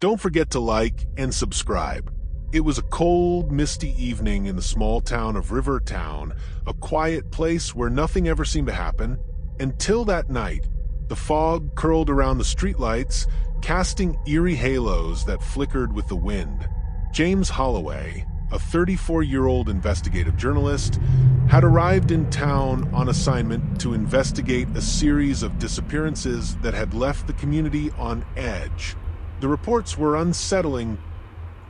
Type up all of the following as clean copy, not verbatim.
Don't forget to like and subscribe. It was a cold, misty evening in the small town of Riverton, a quiet place where nothing ever seemed to happen, until that night. The fog curled around the streetlights, casting eerie halos that flickered with the wind. James Holloway, a 34-year-old investigative journalist, had arrived in town on assignment to investigate a series of disappearances that had left the community on edge. The reports were unsettling.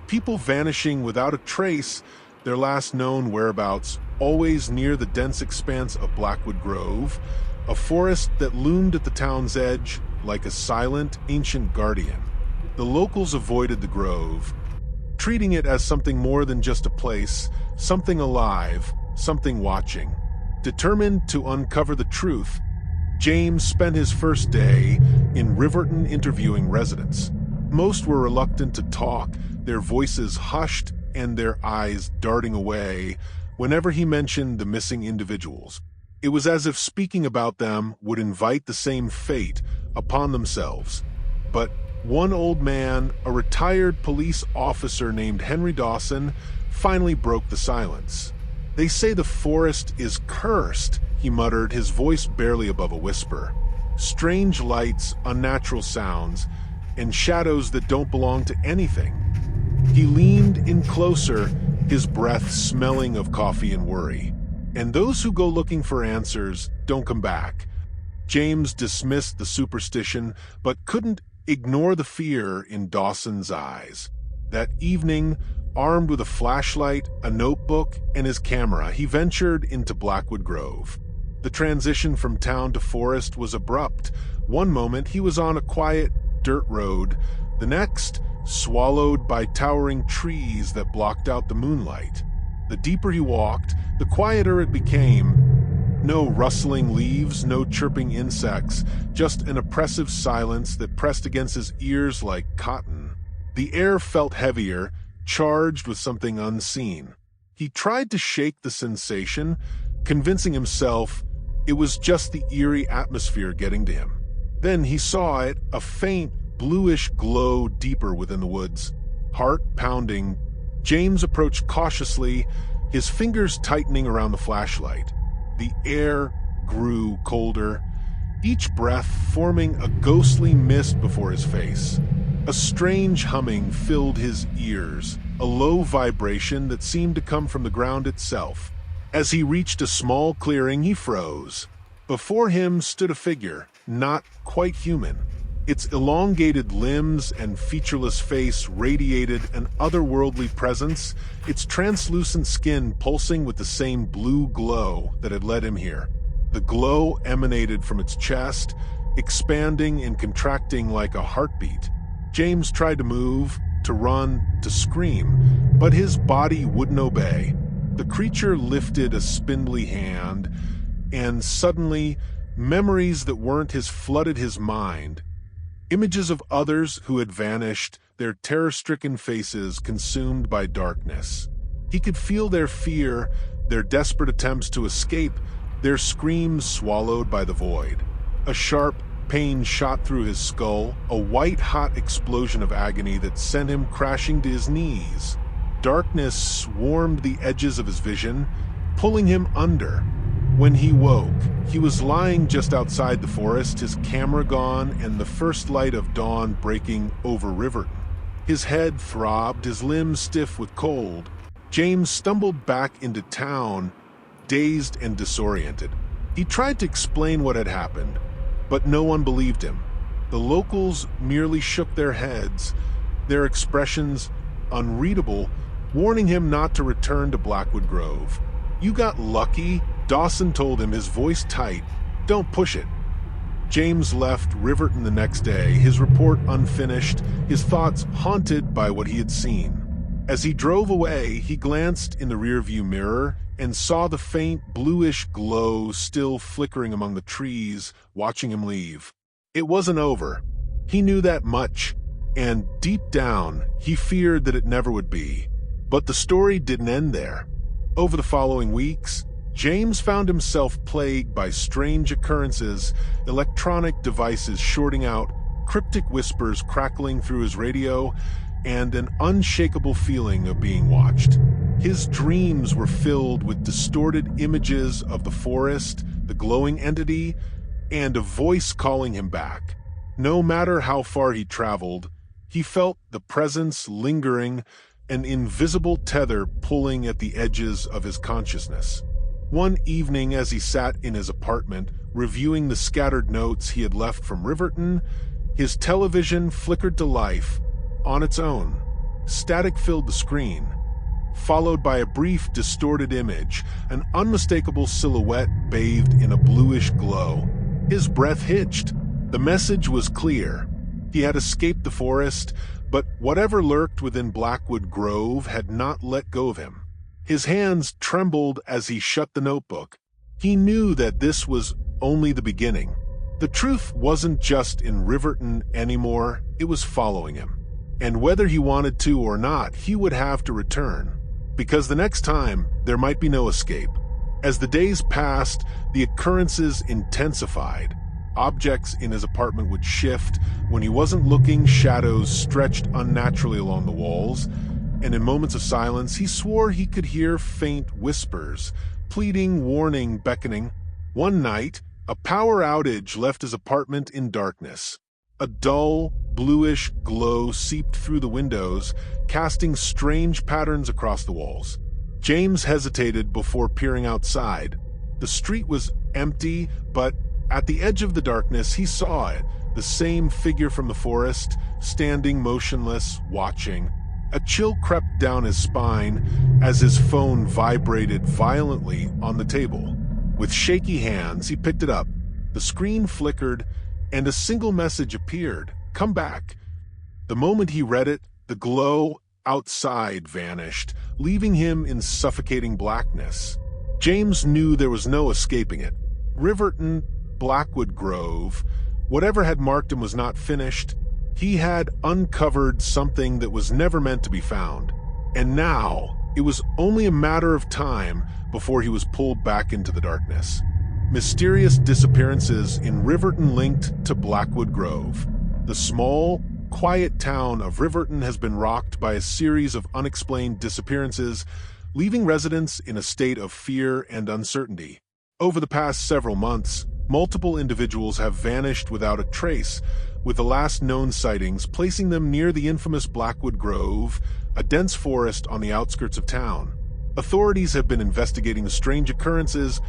People vanishing without a trace, their last known whereabouts always near the dense expanse of Blackwood Grove, a forest that loomed at the town's edge like a silent, ancient guardian. The locals avoided the grove, treating it as something more than just a place, something alive, something watching. Determined to uncover the truth, James spent his first day in Riverton interviewing residents. Most were reluctant to talk, their voices hushed and their eyes darting away whenever he mentioned the missing individuals. It was as if speaking about them would invite the same fate upon themselves. But one old man, a retired police officer named Henry Dawson, finally broke the silence. "They say the forest is cursed," he muttered, his voice barely above a whisper. "Strange lights, unnatural sounds, and shadows that don't belong to anything." He leaned in closer, his breath smelling of coffee and worry. "And those who go looking for answers don't come back." James dismissed the superstition, but couldn't ignore the fear in Dawson's eyes. That evening, armed with a flashlight, a notebook, and his camera, he ventured into Blackwood Grove. The transition from town to forest was abrupt. One moment he was on a quiet dirt road, the next swallowed by towering trees that blocked out the moonlight. The deeper he walked, the quieter it became. No rustling leaves, no chirping insects, just an oppressive silence that pressed against his ears like cotton. The air felt heavier, charged with something unseen. He tried to shake the sensation, convincing himself it was just the eerie atmosphere getting to him. Then he saw it, a faint, bluish glow deeper within the woods. Heart pounding, James approached cautiously, his fingers tightening around the flashlight. The air grew colder, each breath forming a ghostly mist before his face. A strange humming filled his ears, a low vibration that seemed to come from the ground itself. As he reached a small clearing, he froze. Before him stood a figure, not quite human. Its elongated limbs and featureless face radiated an otherworldly presence, its translucent skin pulsing with the same blue glow that had led him here. The glow emanated from its chest, expanding and contracting like a heartbeat. James tried to move, to run, to scream, but his body wouldn't obey. The creature lifted a spindly hand, and suddenly, memories that weren't his flooded his mind. Images of others who had vanished, their terror-stricken faces consumed by darkness. He could feel their fear, their desperate attempts to escape, their screams swallowed by the void. A sharp pain shot through his skull, a white-hot explosion of agony that sent him crashing to his knees. Darkness swarmed the edges of his vision, pulling him under. When he woke, he was lying just outside the forest, his camera gone and the first light of dawn breaking over Riverton. His head throbbed, his limbs stiff with cold. James stumbled back into town, dazed and disoriented. He tried to explain what had happened, but no one believed him. The locals merely shook their heads, their expressions unreadable, warning him not to return to Blackwood Grove. "You got lucky," Dawson told him, his voice tight. "Don't push it." James left Riverton the next day, his report unfinished, his thoughts haunted by what he had seen. As he drove away, he glanced in the rearview mirror and saw the faint bluish glow still flickering among the trees, watching him leave. It wasn't over. He knew that much, and deep down, he feared that it never would be. But the story didn't end there. Over the following weeks, James found himself plagued by strange occurrences, electronic devices shorting out, cryptic whispers crackling through his radio, and an unshakable feeling of being watched. His dreams were filled with distorted images of the forest, the glowing entity, and a voice calling him back. No matter how far he traveled, he felt the presence lingering, an invisible tether pulling at the edges of his consciousness. One evening, as he sat in his apartment, reviewing the scattered notes he had left from Riverton, his television flickered to life on its own. Static filled the screen, followed by a brief, distorted image, an unmistakable silhouette bathed in a bluish glow. His breath hitched. The message was clear. He had escaped the forest, but whatever lurked within Blackwood Grove had not let go of him. His hands trembled as he shut the notebook. He knew that this was only the beginning. The truth wasn't just in Riverton anymore, it was following him. And whether he wanted to or not, he would have to return. Because the next time, there might be no escape. As the days passed, the occurrences intensified. Objects in his apartment would shift. When he wasn't looking, shadows stretched unnaturally along the walls. And in moments of silence, he swore he could hear faint whispers, pleading, warning, beckoning. One night, a power outage left his apartment in darkness. A dull, bluish glow seeped through the windows, casting strange patterns across the walls. James hesitated before peering outside. The street was empty, but at the edge of the darkness, he saw it, the same figure from the forest, standing motionless, watching. A chill crept down his spine as his phone vibrated violently on the table. With shaky hands, he picked it up. The screen flickered, and a single message appeared. "Come back." The moment he read it, the glow outside vanished, leaving him in suffocating blackness. James knew there was no escaping it. Riverton, Blackwood Grove, whatever had marked him was not finished. He had uncovered something that was never meant to be found. And now, it was only a matter of time before he was pulled back into the darkness. Mysterious disappearances in Riverton linked to Blackwood Grove. The small, quiet town of Riverton has been rocked by a series of unexplained disappearances, leaving residents in a state of fear and uncertainty. Over the past several months, multiple individuals have vanished without a trace, with the last known sightings placing them near the infamous Blackwood Grove, a dense forest on the outskirts of town. Authorities have been investigating the strange occurrences,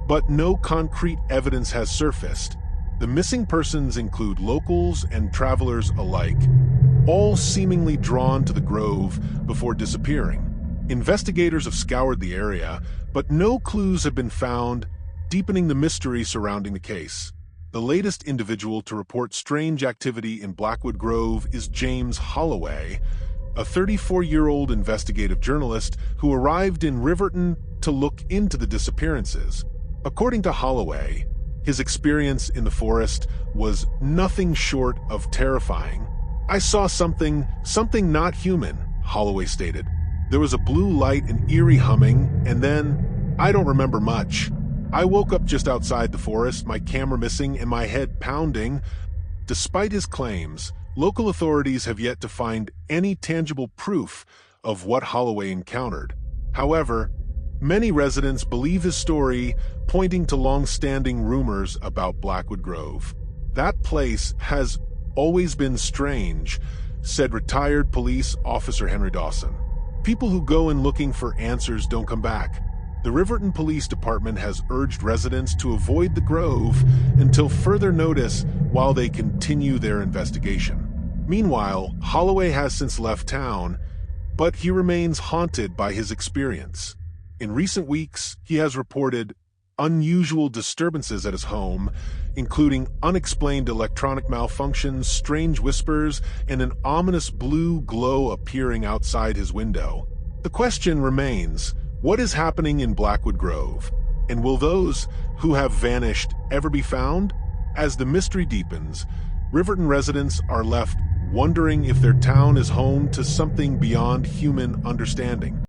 but no concrete evidence has surfaced. The missing persons include locals and travelers alike, all seemingly drawn to the grove before disappearing. Investigators have scoured the area, but no clues have been found, deepening the mystery surrounding the case. The latest individual to report strange activity in Blackwood Grove is James Holloway, a 34-year-old investigative journalist who arrived in Riverton to look into the disappearances. According to Holloway, his experience in the forest was nothing short of terrifying. "I saw something not human," Holloway stated. "There was a blue light and eerie humming, and then, I don't remember much. I woke up just outside the forest, my camera missing and my head pounding." Despite his claims, local authorities have yet to find any tangible proof of what Holloway encountered. However, many residents believe his story, pointing to long-standing rumors about Blackwood Grove. "That place has always been strange," said retired police officer Henry Dawson. "People who go in looking for answers don't come back." The Riverton Police Department has urged residents to avoid the Grove until further notice while they continue their investigation. Meanwhile, Holloway has since left town, but he remains haunted by his experience. In recent weeks, he has reported unusual disturbances at his home, including unexplained electronic malfunctions, strange whispers, and an ominous blue glow appearing outside his window. The question remains, what is happening in Blackwood Grove? And will those who have vanished ever be found? As the mystery deepens, Riverton residents are left wondering if their town is home to something beyond human understanding.